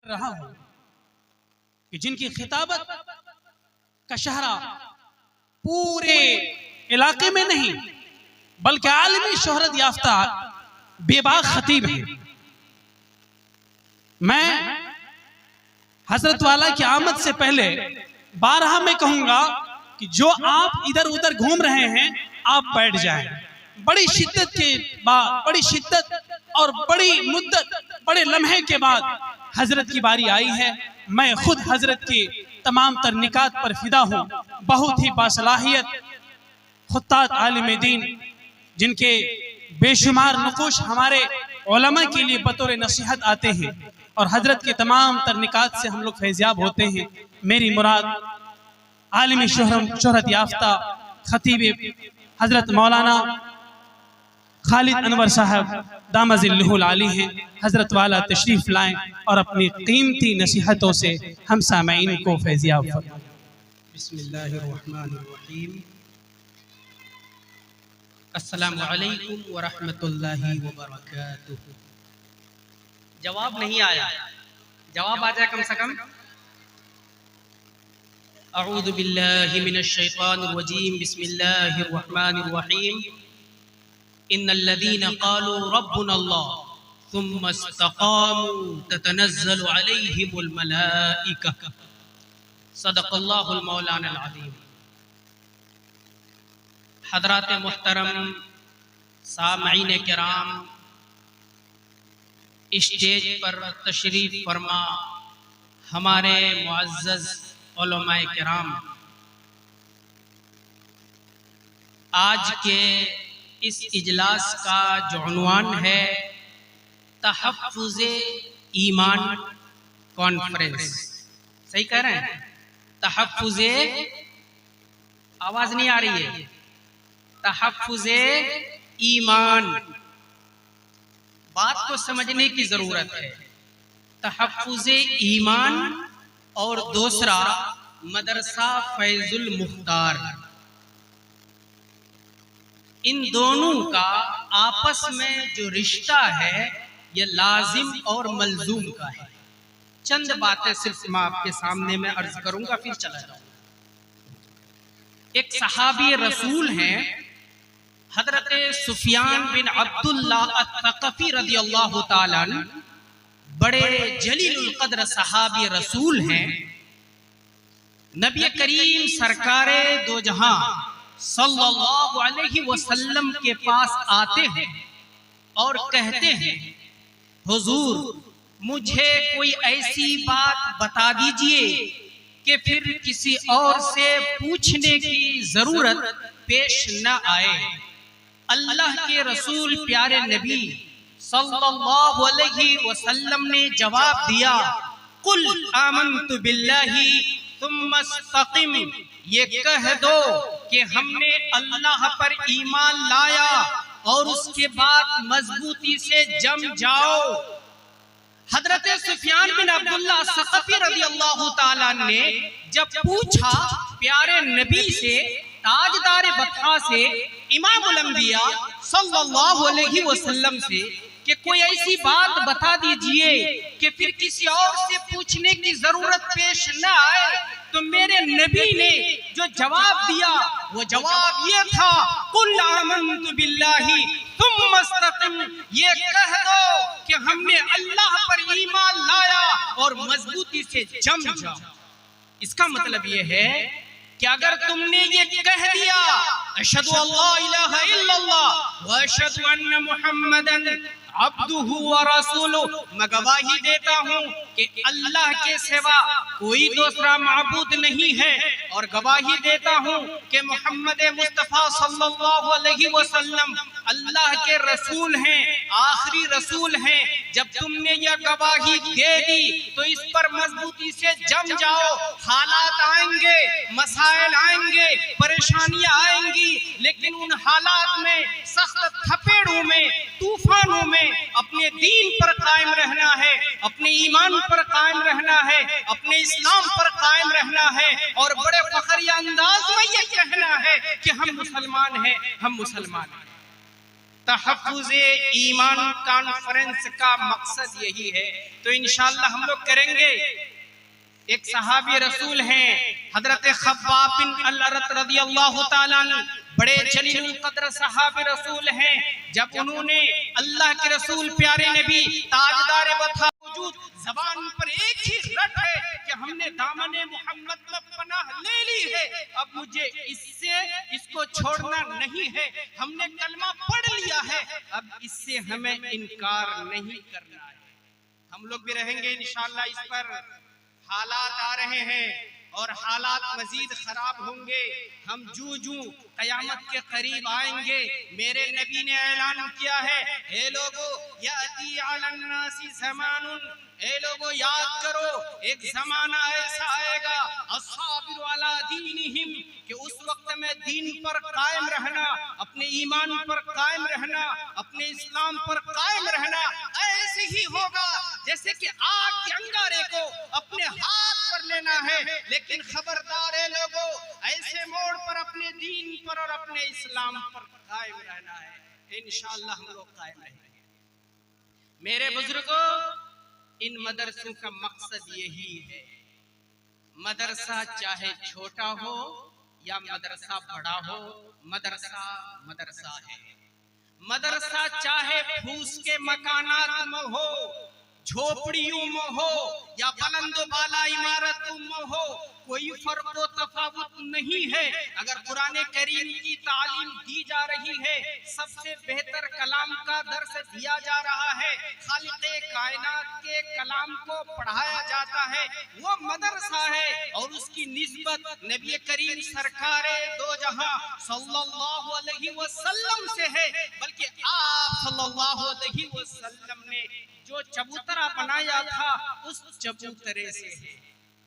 रहा हूं कि जिनकी खिताबत का शहरा पूरे इलाके में नहीं बल्कि आलमी शोहरत याफ्ता बेबाक खतीब है। मैं हजरत वाला की आमद से पहले बारहा में कहूंगा कि जो आप इधर उधर घूम रहे हैं आप बैठ जाएं। बड़ी शिद्दत के बाद, बड़ी शिद्दत और बड़ी मुद्दत, बड़े लम्हे के बाद हजरत की बारी आई है। मैं खुद हजरत की तमाम तर निकात पर फिदा हूँ। बहुत ही बासलाहियत खुत्तात आलिम दीन जिनके बेशुमार नकुश हमारे उलमा के लिए बतौर नसीहत आते हैं और हजरत के तमाम तर निकात से हम लोग फैज़याब होते हैं। मेरी मुराद आलिमी शोहरत याफ्ता खतीब हजरत मौलाना खालिद अनवर साहब दामजिल्लुहुल आली हैं। हजरत वाला तशरीफ लाएं और अपनी कीमती नसीहतों से हम सामईन को फैज़याब फरमाएं। बिस्मिल्लाहिर्रहमानिर्रहीम। अस्सलामु अलैकुम व रहमतुल्लाहि व बरकातुहू। जवाब नहीं आया, जवाब आ जाए कम से कम। अऊज़ु बिल्लाहि मिनश शैतानिर रजीम। बिस्मिल्लाहिर्रहमानिर्रहीम। इन्नल्लज़ीना क़ालू रब्बुनल्लाह सुम्मा इस्तक़ामू ततनज़्ज़लु अलैहिमुल मलाइका। सदक़ल्लाहुल मौलाना अज़ीम। हज़रात मुहतरम सामईन किराम, स्टेज पर तशरीफ फरमा हमारे मुअज़्ज़ज़ उलमाए किराम, आज के इस इजलास का जो उन्वान है तहफ़्फ़ुज़े ईमान कॉन्फ्रेंस। सही कह रहे हैं? तहफ़्फ़ुज़े, आवाज नहीं आ रही है, तहफ़्फ़ुज़े ईमान। बात को समझने की जरूरत है। तहफ़्फ़ुज़े ईमान और दूसरा मदरसा फैजुल मुख्तार, इन दोनों का आपस में जो रिश्ता है यह लाजिम और मलजूम का है। चंद बातें सिर्फ मैं आपके सामने में अर्ज करूंगा, फिर चला जाऊंगा। एक सहाबी रसूल हैं हजरत सुफियान बिन अब्दुल्लाह अत-तक़फ़ी रज़ियल्लाहु ताला अन्हु, बड़े जलीलुल क़द्र सहाबी रसूल हैं। नबी करीम सरकारे दो जहां सल्लल्लाहु अलैहि वसल्लम के पास आते हैं और कहते हैं, हुजूर मुझे कोई ऐसी बात बता दीजिए कि फिर किसी और से पूछने की जरूरत पेश न आए। अल्लाह के रसूल प्यारे नबी सल्लल्लाहु अलैहि वसल्लम ने जवाब दिया, कुल आमन्तु बिल्लाहि सुम्मा इस्तक़िम। ये कह दो कि हमने अल्लाह पर ईमान लाया और उसके बाद मजबूती से जम जाओ। हजरत सुफियान बिन अब्दुल्लाह सक़फ़ी रज़ियल्लाहु ताला ने जब पूछा प्यारे नबी से, ताजदार बता से, इमामुल अंबिया सल्लल्लाहु अलैहि वसल्लम से कि कोई ऐसी बात बता दीजिए कि फिर किसी और से पूछने की जरूरत पेश न आए, तो मेरे नबी ने जो जवाब दिया वो जवाब ये था, कुल आमन्तु बिल्लाहि सुम्मा इस्तक़िम। ये कह दो कि हमने अल्लाह पर ईमान लाया और मजबूती से जम जाओ। इसका मतलब ये है कि अगर तुमने ये कह दिया अशहदु अल्ला इलाहा इल्लल्लाह व अशहदु अन्ना मुहम्मदन अब्दुहु व रसूलुहु, मैं गवाही देता हूँ कि अल्लाह के सिवा कोई दूसरा माबूद नहीं है और गवाही देता हूँ कि मोहम्मद मुस्तफ़ा सल्लल्लाहु अलैहि वसल्लम अल्लाह के रसूल हैं, आखिरी रसूल हैं। जब तुमने यह गवाही दे दी तो इस पर मजबूती से जम जाओ। हालात आएंगे, मसाइल आएंगे, परेशानियां आएंगी, लेकिन उन हालात में, सख्त थपेड़ों में, तूफानों में अपने दीन पर कायम रहना है, अपने ईमान पर कायम रहना है, अपने इस्लाम पर कायम रहना है और बड़े फखरिया अंदाज में ये कहना है कि हम मुसलमान हैं, हम मुसलमान हैं। तहफ़्फ़ुज़े ईमान कॉन्फ्रेंस का मकसद यही है। तो इंशाअल्लाह हम लोग करेंगे। एक सहाबी रसूल हैं हजरत खब्बाब बिन अल-अरत रज़ियल्लाहु ताला अन्हु, बड़े जलीलुल कद्र सहाबी रसूल हैं। जब उन्होंने अल्लाह के रसूल प्यारे नबी ताजदार वफा वजूद ज़बान पर एक ही रट है कि हमने दामने मोहम्मद में पनाह ले ली है, अब मुझे इसको छोड़ना नहीं है, हमने कलमा पढ़ लिया है, अब इससे हमें इनकार नहीं करना है। हम लोग भी रहेंगे इंशाअल्लाह। इस पर हालात आ रहे हैं और हालात मजीद खराब होंगे। हम जू कयामत के करीब आएंगे। मेरे नबी ने ऐलान किया है, हे लोगो याती अलन नासी ज़मानुन, ए लोगो याद करो एक जमाना ऐसा आएगा अस्साबिरु अला दीनिहिम, कि उस वक्त में दीन पर कायम रहना, अपने ईमान पर कायम रहना, अपने इस्लाम पर कायम रहना ऐसे ही होगा जैसे कि आग के अंगारे को अपने हाथ पर लेना है। लेकिन खबरदार है लोगो, ऐसे मोड़ पर अपने दीन पर और अपने इस्लाम पर कायम रहना है। इंशाअल्लाह हम लोग कायम रहेंगे। मेरे बुजुर्गों, इन मदरसों का मकसद यही है। मदरसा चाहे छोटा हो या मदरसा बड़ा हो, मदरसा मदरसा है। मदरसा चाहे फूस के मकानात में हो, झोपड़ियों में हो या बुलंद बाला इमारतों में हो, कोई फर्क व तफावत नहीं है। अगर कुरान करीम की तालीम दी जा रही है, सबसे बेहतर कलाम का दर्स दिया जा रहा है, खालिक़े कायनात के कलाम को पढ़ाया जाता है, वो मदरसा है। और उसकी निस्बत नबी करीम सरकारे दो जहां सल्लल्लाहु अलैहि वसल्लम से है। बल्कि आप सल्लल्लाहु अलैहि वसल्लम ने जो चबूतरा बनाया था उस चबूतरे से है।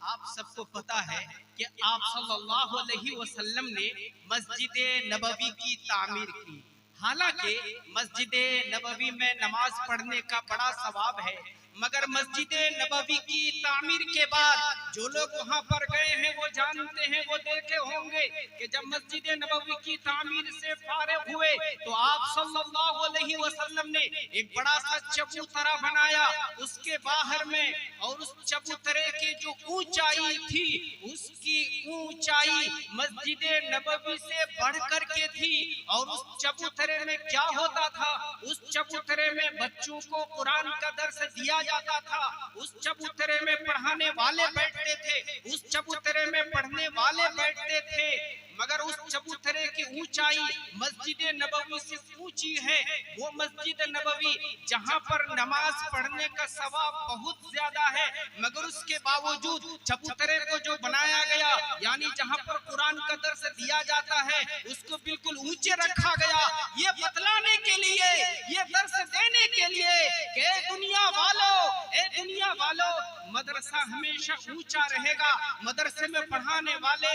आप सबको पता है कि आप सल्लल्लाहु अलैहि वसल्लम ने मस्जिद नबवी की तामीर की। हालांकि मस्जिद नबवी में नमाज पढ़ने का बड़ा सवाब है, मगर मस्जिद नबवी की तामीर के बाद जो लोग वहां पर गए हैं वो जानते हैं, वो देखे होंगे कि जब मस्जिद नबवी की तामीर से फारिग हुए तो आप सल्लल्लाहु अलैहि वसल्लम ने एक बड़ा सा चबूतरा बनाया उसके बाहर में, और उस चबूतरे की जो ऊंचाई थी उसकी ऊंचाई मस्जिद नबवी से बढ़कर के थी। और उस चबूतरे में क्या होता था, उस चबूतरे में बच्चों को कुरान का दर्स दिया जाता था, उस चबूतरे में पढ़ाने वाले बैठते थे, उस चबूतरे में पढ़ने वाले बैठते थे। मगर उस चबूतरे की ऊंचाई मस्जिद नबवी से ऊंची है। वो मस्जिद नबवी जहां पर नमाज पढ़ने का सवाब बहुत ज्यादा है, मगर उसके बावजूद चबूतरे को जो बनाया गया, यानी जहां पर कुरान का दर्स दिया जाता है, उसको बिल्कुल ऊंचे रखा गया, ये बतलाने के लिए, ये दर्स देने के लिए कि दुनिया वालों मदरसा हमेशा ऊंचा रहेगा। मदरसे में पढ़ाने वाले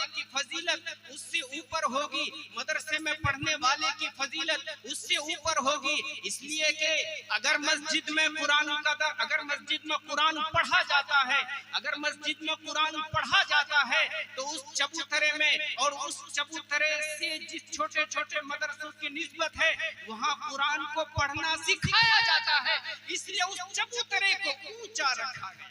की फजीलत उससे ऊपर होगी, मदरसे में पढ़ने वाले की फजीलत उससे ऊपर होगी। इसलिए कि अगर मस्जिद में कुरान पढ़ा जाता है, अगर मस्जिद में कुरान पढ़ा जाता है तो उस चबूतरे में और उस चबूतरे से जिस छोटे छोटे मदरसों की निस्बत है वहाँ कुरान को पढ़ना सिखाया जाता है, इसलिए उस चबूतरे को ऊंचा रखा गया।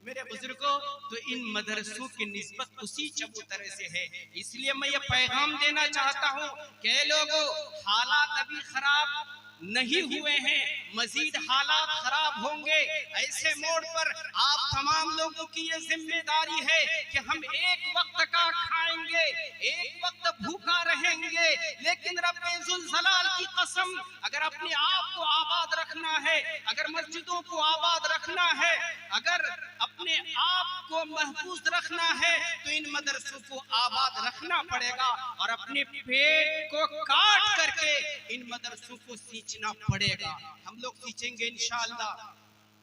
मेरे बुजुर्गों, तो इन मदरसों की निस्बत उसी चबूतरे से है। इसलिए मैं ये पैगाम देना चाहता हूँ कि लोगों, हालात अभी खराब नहीं हुए हैं, मजीद हालात खराब होंगे। ऐसे मोड़ पर आप तमाम लोगों की ये जिम्मेदारी है कि हम एक वक्त का खाएंगे, एक वक्त भूखा रहेंगे, लेकिन रब्बे जुल जलाल की कसम, अगर अपने आप को आबाद रखना है, अगर मस्जिदों को आबाद रखना है, अगर अपने आप को महफूज रखना है, तो इन मदरसों को आबाद रखना पड़ेगा और अपने पेट को काट करके इन मदरसों को सींचना पड़ेगा। हम लोग सींचेंगे इंशाअल्लाह।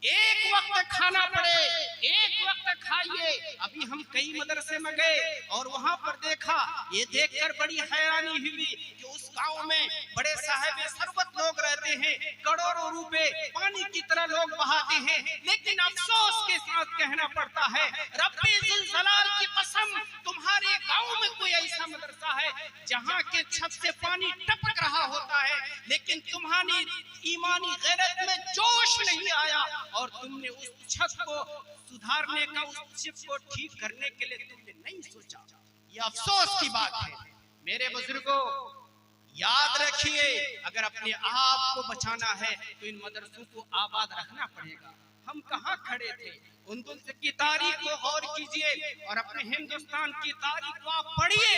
एक वक्त खाना पड़े, एक वक्त खाइए। अभी हम कई मदरसे में गए और वहां पर देखा, ये देखकर बड़ी हैरानी हुई कि उस गांव में बड़े साहिब सरबत लोग रहते हैं, करोड़ों रुपए पानी की तरह लोग बहाते हैं, लेकिन अफसोस के साथ कहना पड़ता है, रब्बे जुल जलाल की कसम, तुम्हारे गांव में कोई ऐसा मदरसा है जहां के छत से पानी ईमानी गैरत में जोश नहीं आया और तुमने उस छत को सुधारने का, उस शिप को ठीक करने के लिए तुमने नहीं सोचा। ये अफसोस की बात है। मेरे बुजुर्गों, याद रखिए, अगर अपने आप को बचाना है तो इन मदरसों को आबाद रखना पड़ेगा। हम कहाँ खड़े थे? उनदुल की तारीख को गौर कीजिए और अपने हिंदुस्तान की तारीख को आप पढ़िए।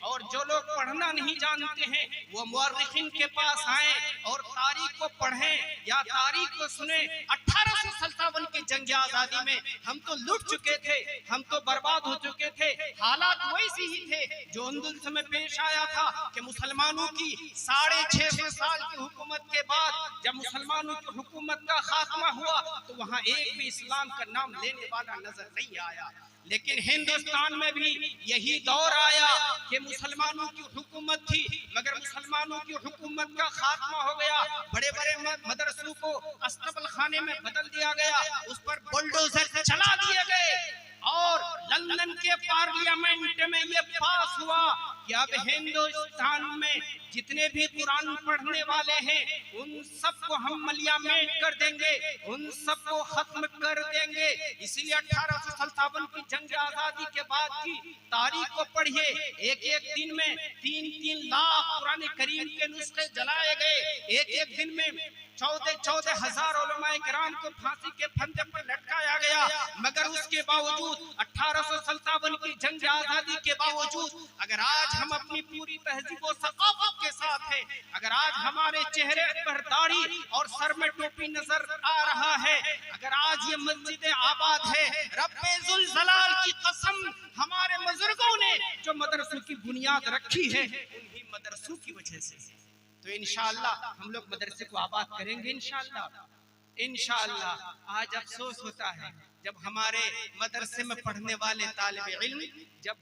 और जो लोग पढ़ना नहीं जानते हैं वो मुअर्रिखीन के पास आए और तारीख को पढ़ें या तारीख को सुने। 1857 की जंग आजादी में हम तो लुट चुके थे, हम तो बर्बाद हो चुके थे। हालात वैसे ही थे जो उनदुल में पेश आया था कि मुसलमानों की 650 साल की हुकूमत के बाद जब मुसलमानों की हुकूमत का खात्मा हुआ तो वहाँ एक भी इस्लाम का नाम लेने वाला नजर नहीं आया। लेकिन हिंदुस्तान में भी यही दौर आया कि मुसलमानों की हुकूमत थी, मगर मुसलमानों की हुकूमत का खात्मा हो गया। बड़े बड़े मदरसों को अस्तबल खाने में बदल दिया गया, उस पर बुलडोजर चला दिए गए और लंदन के पार्लियामेंट में ये पास हुआ कि अब हिंदुस्तान में जितने भी कुरान पढ़ने वाले हैं उन सबको हम मलियामेट कर देंगे, उन सबको खत्म कर देंगे। इसीलिए 1857 की जंग आजादी के बाद की तारीख को पढ़िए। एक एक दिन में 3-3 लाख कुरान करीम के नुस्खे जलाए गए। एक एक दिन में 14 हजार उलमाए किराम को फांसी के फंदे पर लटकाया गया। मगर उसके बावजूद 1857 की जंग आजादी के बावजूद अगर आज हम अपनी पूरी तहजीब और सकाफत के साथ हैं, अगर आज हमारे चेहरे पर दाढ़ी और सर में टोपी नजर आ रहा है, अगर आज ये मस्जिद आबाद है, रब्बे जुल जलाल की कसम, हमारे बुजुर्गों ने जो मदरसों की बुनियाद रखी है उन्हीं मदरसों की वजह से, तो इंशाअल्लाह हम लोग मदरसे को आबाद करेंगे इंशाअल्लाह। आज अफसोस होता है जब हमारे मदरसे में पढ़ने वाले तालिब इल्म जब